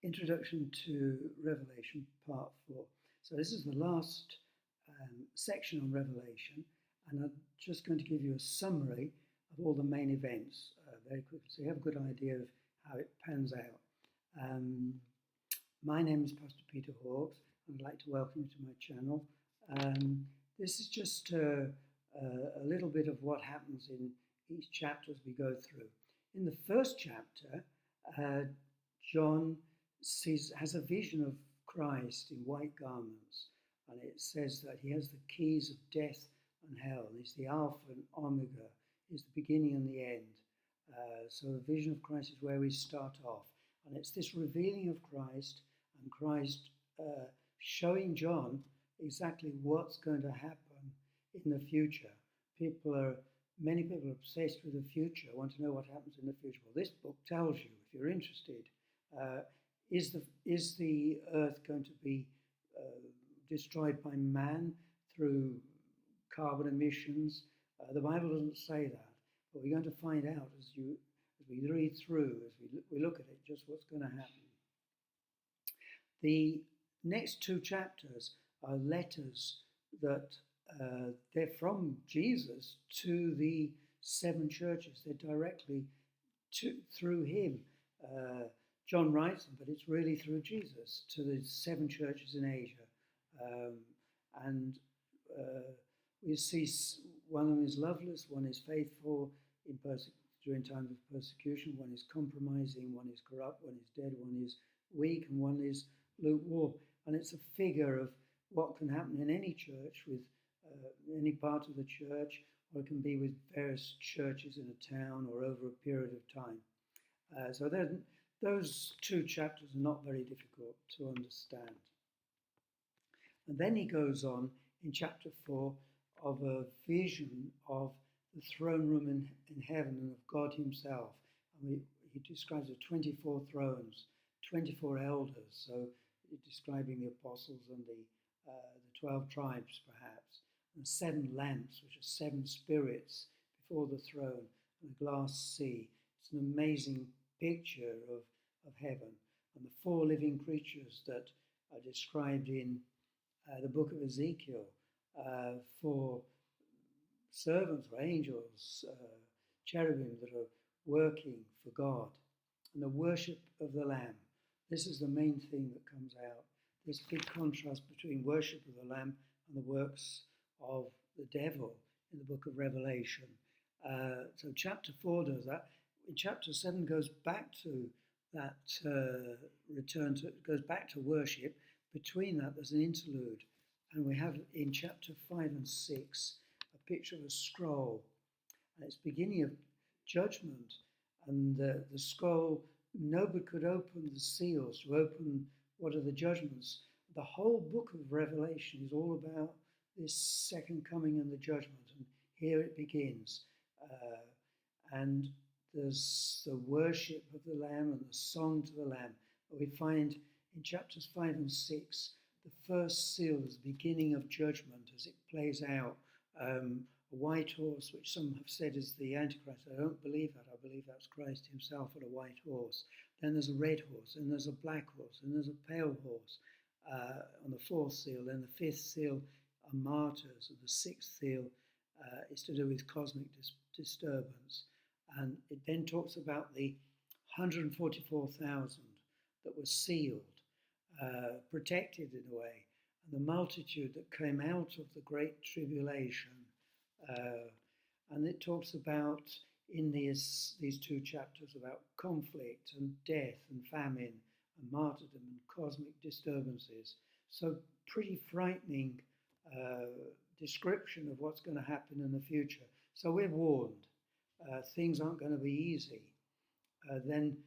Introduction to Revelation, Part 4. So this is the last section on Revelation, and I'm just going to give you a summary of all the main events very quickly, so you have a good idea of how it pans out. My name is Pastor Peter Hawkes, and I'd like to welcome you to my channel. This is just a little bit of what happens in each chapter as we go through. In the first chapter, John has a vision of Christ in white garments, and it says that he has the keys of death and hell. He's the Alpha and Omega. He's the beginning and the end. So the vision of Christ is where we start off, and it's this revealing of Christ and Christ showing John exactly what's going to happen in the future. Many people are obsessed with the future, want to know what happens in the future. Well, this book tells you, if you're interested. Is the earth going to be destroyed by man through carbon emissions? The Bible doesn't say that, but we're going to find out as we read through, as we look at it, just what's going to happen. The next two chapters are letters that they're from Jesus to the seven churches. They're directly through him. John writes them, but it's really through Jesus to the seven churches in Asia. We see one of them is loveless, one is faithful during times of persecution, one is compromising, one is corrupt, one is dead, one is weak, and one is lukewarm. And it's a figure of what can happen in any church with any part of the church, or it can be with various churches in a town or over a period of time. So those two chapters are not very difficult to understand. And then he goes on in chapter 4 of a vision of the throne room in heaven and of God himself. And he describes it 24 thrones, 24 elders, so describing the apostles and the 12 tribes perhaps, and 7 lamps, which are 7 spirits before the throne, and a glass sea. It's an amazing picture of heaven, and the 4 living creatures that are described in the book of Ezekiel, 4 servants or angels, cherubim that are working for God, and the worship of the Lamb. This is the main thing that comes out, this big contrast between worship of the Lamb and the works of the devil in the book of Revelation. So chapter 4 does that. In chapter 7 goes back to that goes back to worship. Between that there's an interlude, and we have in chapter 5 and 6 a picture of a scroll, and it's beginning of judgment, and the scroll, nobody could open the seals to open what are the judgments. The whole book of Revelation is all about this second coming and the judgment, and here it begins. And there's the worship of the Lamb and the song to the Lamb. We find in chapters 5 and 6, the first seal is the beginning of judgment as it plays out. A white horse, which some have said is the Antichrist. I don't believe that. I believe that's Christ himself on a white horse. Then there's a red horse, and there's a black horse, and there's a pale horse on the 4th seal. Then the 5th seal are martyrs, and the 6th seal is to do with cosmic disturbance. And it then talks about the 144,000 that were sealed, protected in a way, and the multitude that came out of the great tribulation. And it talks about, in these 2 chapters, about conflict and death and famine and martyrdom and cosmic disturbances. So pretty frightening description of what's going to happen in the future. So we're warned. Things aren't going to be easy. Then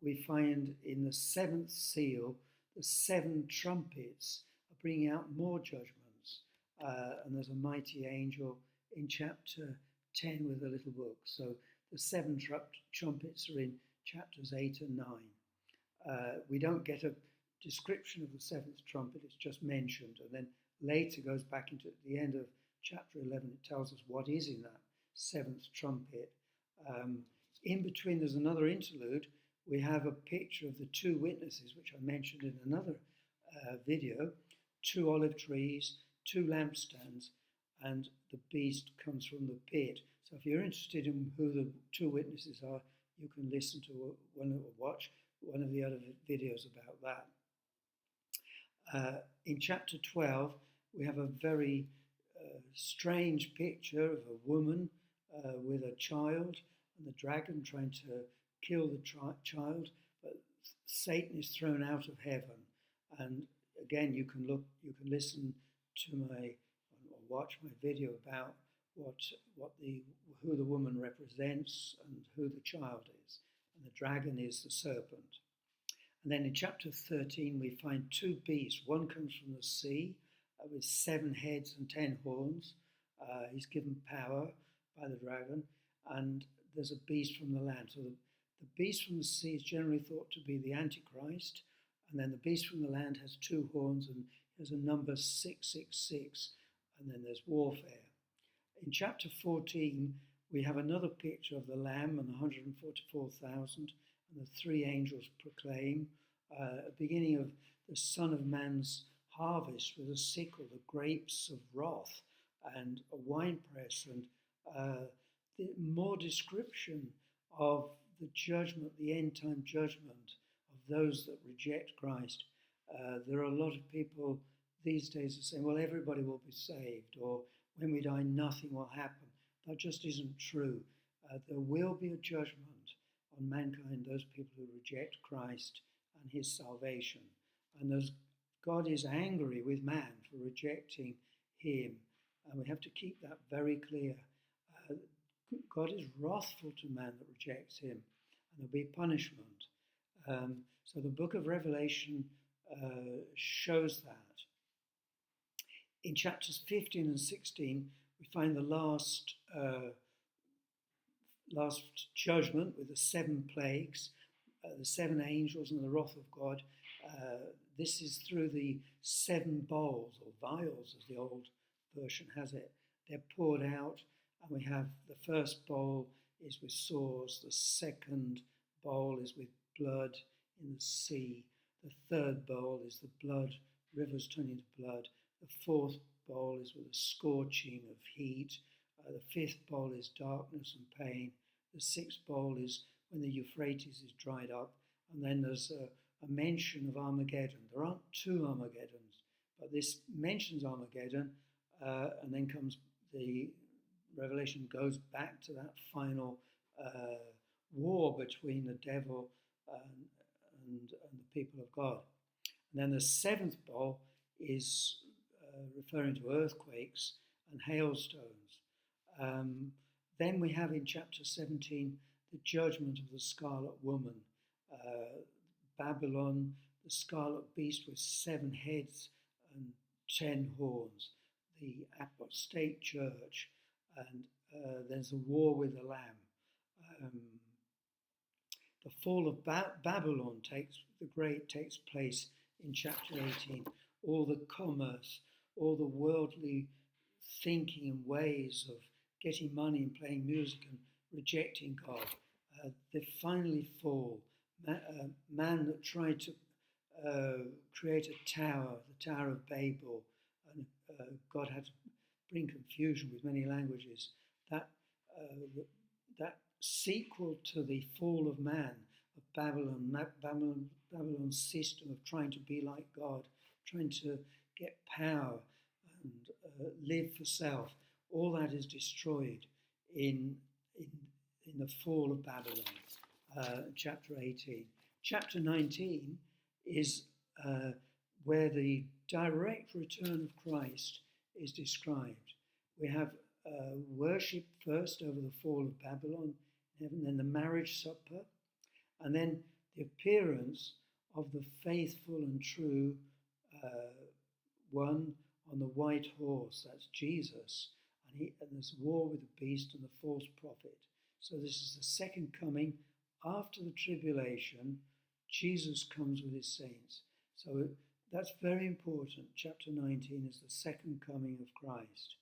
we find in the 7th seal, the 7 trumpets are bringing out more judgments. And there's a mighty angel in chapter 10 with a little book. So the 7 trumpets are in chapters 8 and 9. We don't get a description of the 7th trumpet, it's just mentioned. And then later goes back into the end of chapter 11, it tells us what is in that 7th trumpet. In between, there's another interlude we have a picture of the two witnesses, which I mentioned in another video, two olive trees, two lampstands, and the beast comes from the pit. So if you're interested in who the two witnesses are, you can listen to watch one of the other videos about that. In chapter 12, we have a very strange picture of a woman with a child and the dragon trying to kill the child, but Satan is thrown out of heaven. And again, you can listen to or watch my video about who the woman represents and who the child is, and the dragon is the serpent. And then in chapter 13, we find two beasts. One comes from the sea with 7 heads and 10 horns. He's given power by the dragon, and there's a beast from the land. So the beast from the sea is generally thought to be the Antichrist, and then the beast from the land has 2 horns, and there's a number 666, and then there's warfare. In chapter 14, we have another picture of the Lamb and the 144,000, and the 3 angels proclaim a beginning of the Son of Man's harvest with a sickle, the grapes of wrath, and a winepress, and more description of the judgment, the end-time judgment of those that reject Christ. There are a lot of people these days are saying, well, everybody will be saved, or when we die, nothing will happen. That just isn't true. There will be a judgment on mankind, those people who reject Christ and his salvation. And God is angry with man for rejecting him. And we have to keep that very clear. God is wrathful to man that rejects him, and there'll be punishment. So the book of Revelation shows that. In chapters 15 and 16, we find the last judgment with the 7 plagues, the 7 angels and the wrath of God. This is through the 7 bowls, or vials as the old version has it. They're poured out, and we have the first bowl is with swords, the second bowl is with blood in the sea, the third bowl is the blood, rivers turning to blood, the fourth bowl is with a scorching of heat, the fifth bowl is darkness and pain, the sixth bowl is when the Euphrates is dried up, and then there's a mention of Armageddon. There aren't 2 Armageddons, but this mentions Armageddon, and then comes the Revelation goes back to that final war between the devil and the people of God. And then the 7th bowl is referring to earthquakes and hailstones. Then we have in chapter 17 the judgment of the scarlet woman, Babylon, the scarlet beast with 7 heads and 10 horns, the apostate church, and there's a war with the Lamb. The fall of Babylon takes place in chapter 18. All the commerce, all the worldly thinking and ways of getting money and playing music and rejecting God, they finally fall. Man that tried to create a tower, the Tower of Babel, and God had to bring confusion with many languages. That sequel to the fall of man, of Babylon's system of trying to be like God, trying to get power and live for self, all that is destroyed in the fall of Babylon, chapter 18. Chapter 19 is where the direct return of Christ is described. We have worship first over the fall of Babylon, and then the marriage supper, and then the appearance of the faithful and true one on the white horse. That's Jesus, and there's war with the beast and the false prophet. So this is the second coming after the tribulation. Jesus comes with his saints. So that's very important. Chapter 19 is the second coming of Christ.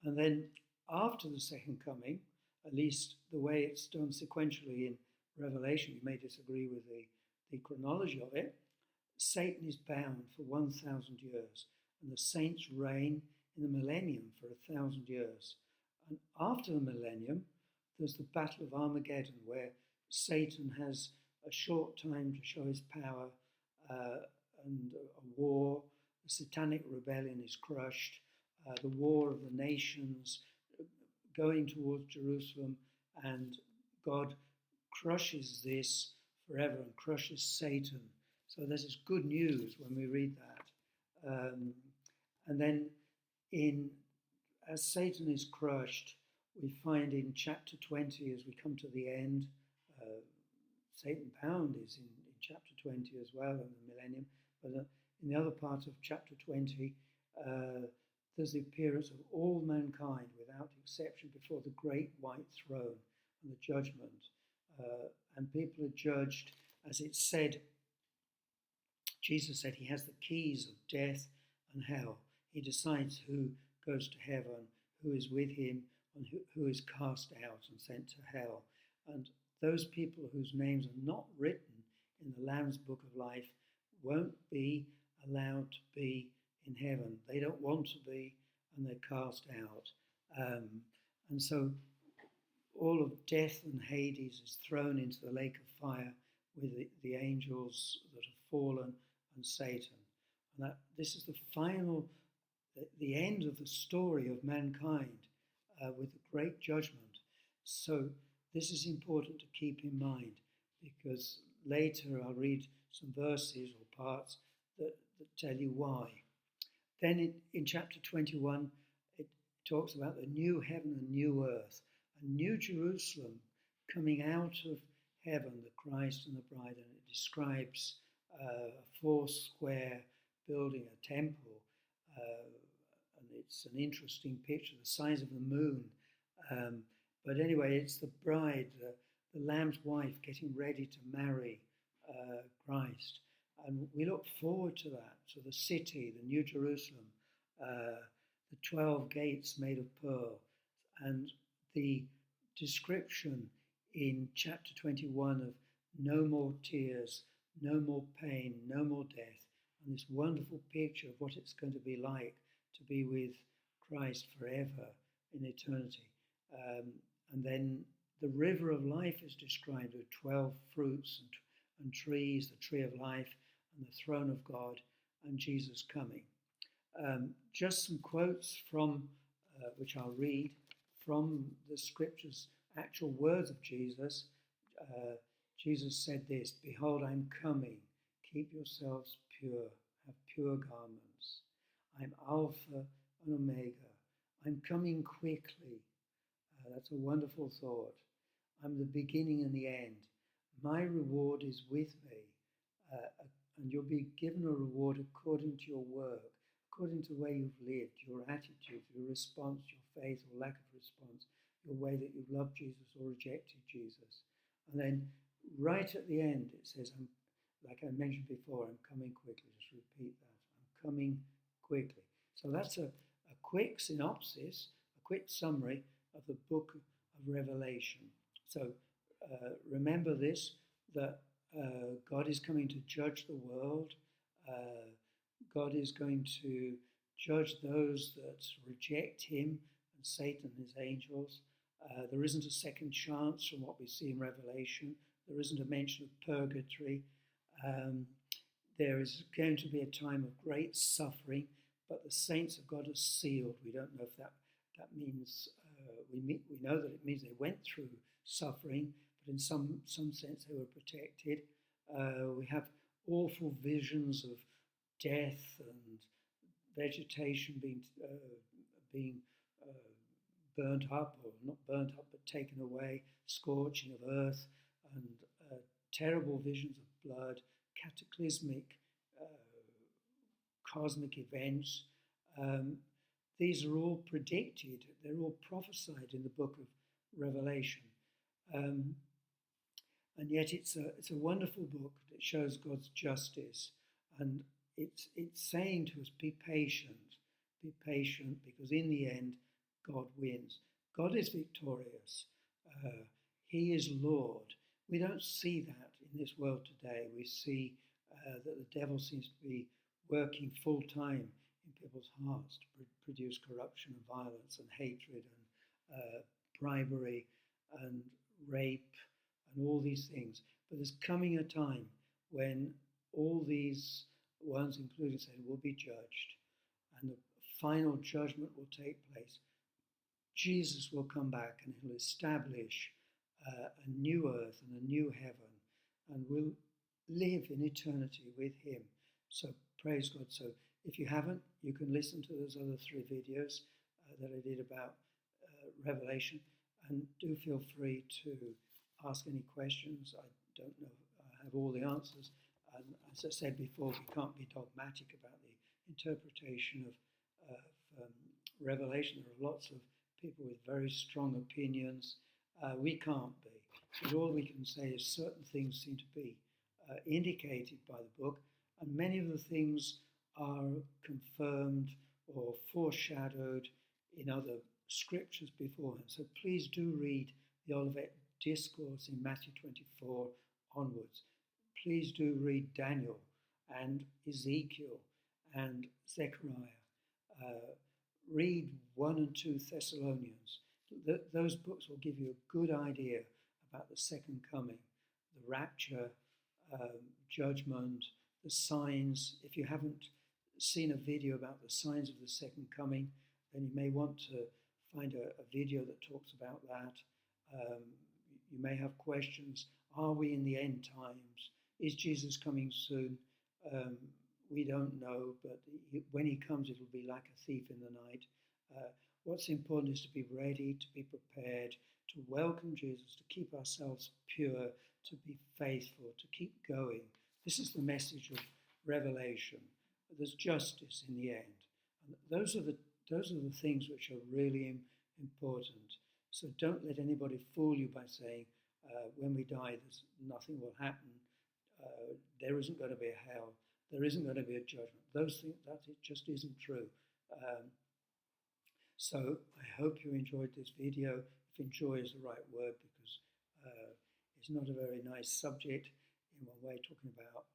And then after the second coming, at least the way it's done sequentially in Revelation, you may disagree with the chronology of it, Satan is bound for 1,000 years, and the saints reign in the millennium for 1,000 years. And after the millennium, there's the Battle of Armageddon, where Satan has a short time to show his power, and a war. The satanic rebellion is crushed. The war of the nations going towards Jerusalem, and God crushes this forever and crushes Satan. So this is good news when we read that. And then as Satan is crushed, we find in chapter 20, as we come to the end, Satan bound is in chapter 20 as well, in the millennium. But in the other part of chapter 20, there's the appearance of all mankind without exception before the great white throne and the judgment. And people are judged, as it said, Jesus said he has the keys of death and hell. He decides who goes to heaven, who is with him, and who is cast out and sent to hell. And those people whose names are not written in the Lamb's Book of Life won't be allowed to be in heaven. They don't want to be, and they're cast out. And so all of death and Hades is thrown into the lake of fire with the angels that have fallen and Satan. And this is the final, the end of the story of mankind with the great judgment. So this is important to keep in mind, because later I'll read some verses or parts that tell you why. Then in chapter 21, it talks about the new heaven and new earth, a new Jerusalem coming out of heaven, the Christ and the bride. And it describes a 4-square building, a temple, and it's an interesting picture, the size of the moon. But anyway, it's the bride, the Lamb's wife, getting ready to marry Christ. And we look forward to that, to the city, the New Jerusalem, the 12 gates made of pearl, and the description in chapter 21 of no more tears, no more pain, no more death, and this wonderful picture of what it's going to be like to be with Christ forever in eternity. And then the river of life is described with 12 fruits and trees, the tree of life, and the throne of God, and Jesus coming. Just some quotes from, which I'll read, from the scriptures, actual words of Jesus. Jesus said this: "Behold, I'm coming. Keep yourselves pure. Have pure garments. I'm Alpha and Omega. I'm coming quickly." That's a wonderful thought. I'm the beginning and the end. My reward is with me. And you'll be given a reward according to your work, according to the way you've lived, your attitude, your response, your faith or lack of response, your way that you've loved Jesus or rejected Jesus. And then right at the end, it says, like I mentioned before, I'm coming quickly. Just repeat that. I'm coming quickly. So that's a quick synopsis, a quick summary of the book of Revelation. So remember this, that God is coming to judge the world. God is going to judge those that reject him and Satan and his angels. There isn't a second chance from what we see in Revelation. There isn't a mention of purgatory. There is going to be a time of great suffering, but the saints of God are sealed. We don't know if that means, we know that it means they went through suffering, but in some sense they were protected. We have awful visions of death and vegetation being burnt up, or not burnt up, but taken away, scorching of earth, and terrible visions of blood, cataclysmic cosmic events. These are all predicted, they're all prophesied in the book of Revelation. And yet it's a wonderful book that shows God's justice. And it's saying to us, be patient, because in the end, God wins. God is victorious. He is Lord. We don't see that in this world today. We see that the devil seems to be working full time in people's hearts to produce corruption and violence and hatred and bribery and rape and all these things. But there's coming a time when all these ones, including Satan, will be judged, and the final judgment will take place. Jesus will come back and he'll establish a new earth and a new heaven, and we'll live in eternity with him. So praise God. So if you haven't, you can listen to those other 3 videos that I did about Revelation, and do feel free to ask any questions. I don't know, I have all the answers. And as I said before, we can't be dogmatic about the interpretation of Revelation. There are lots of people with very strong opinions. We can't be. But all we can say is certain things seem to be indicated by the book, and many of the things are confirmed or foreshadowed in other scriptures beforehand. So please do read the Olivet Discourse in Matthew 24 onwards. Please do read Daniel and Ezekiel and Zechariah. Read 1 and 2 Thessalonians. Those books will give you a good idea about the second coming, the rapture, judgment, the signs. If you haven't seen a video about the signs of the second coming, then you may want to find a video that talks about that. You may have questions. Are we in the end times? Is Jesus coming soon? We don't know, but when he comes, it'll be like a thief in the night. What's important is to be ready, to be prepared, to welcome Jesus, to keep ourselves pure, to be faithful, to keep going. This is the message of Revelation. There's justice in the end. And those are the things which are really important. So don't let anybody fool you by saying, when we die, nothing will happen. There isn't going to be a hell. There isn't going to be a judgment. Those things, it just isn't true. So I hope you enjoyed this video. If enjoy is the right word, because it's not a very nice subject in one way, talking about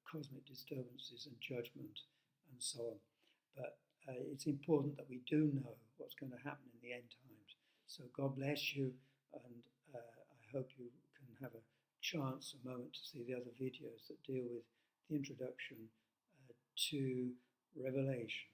cosmic disturbances and judgment and so on. But it's important that we do know what's going to happen in the end times. So God bless you, and I hope you can have a chance, a moment, to see the other videos that deal with the introduction to Revelation.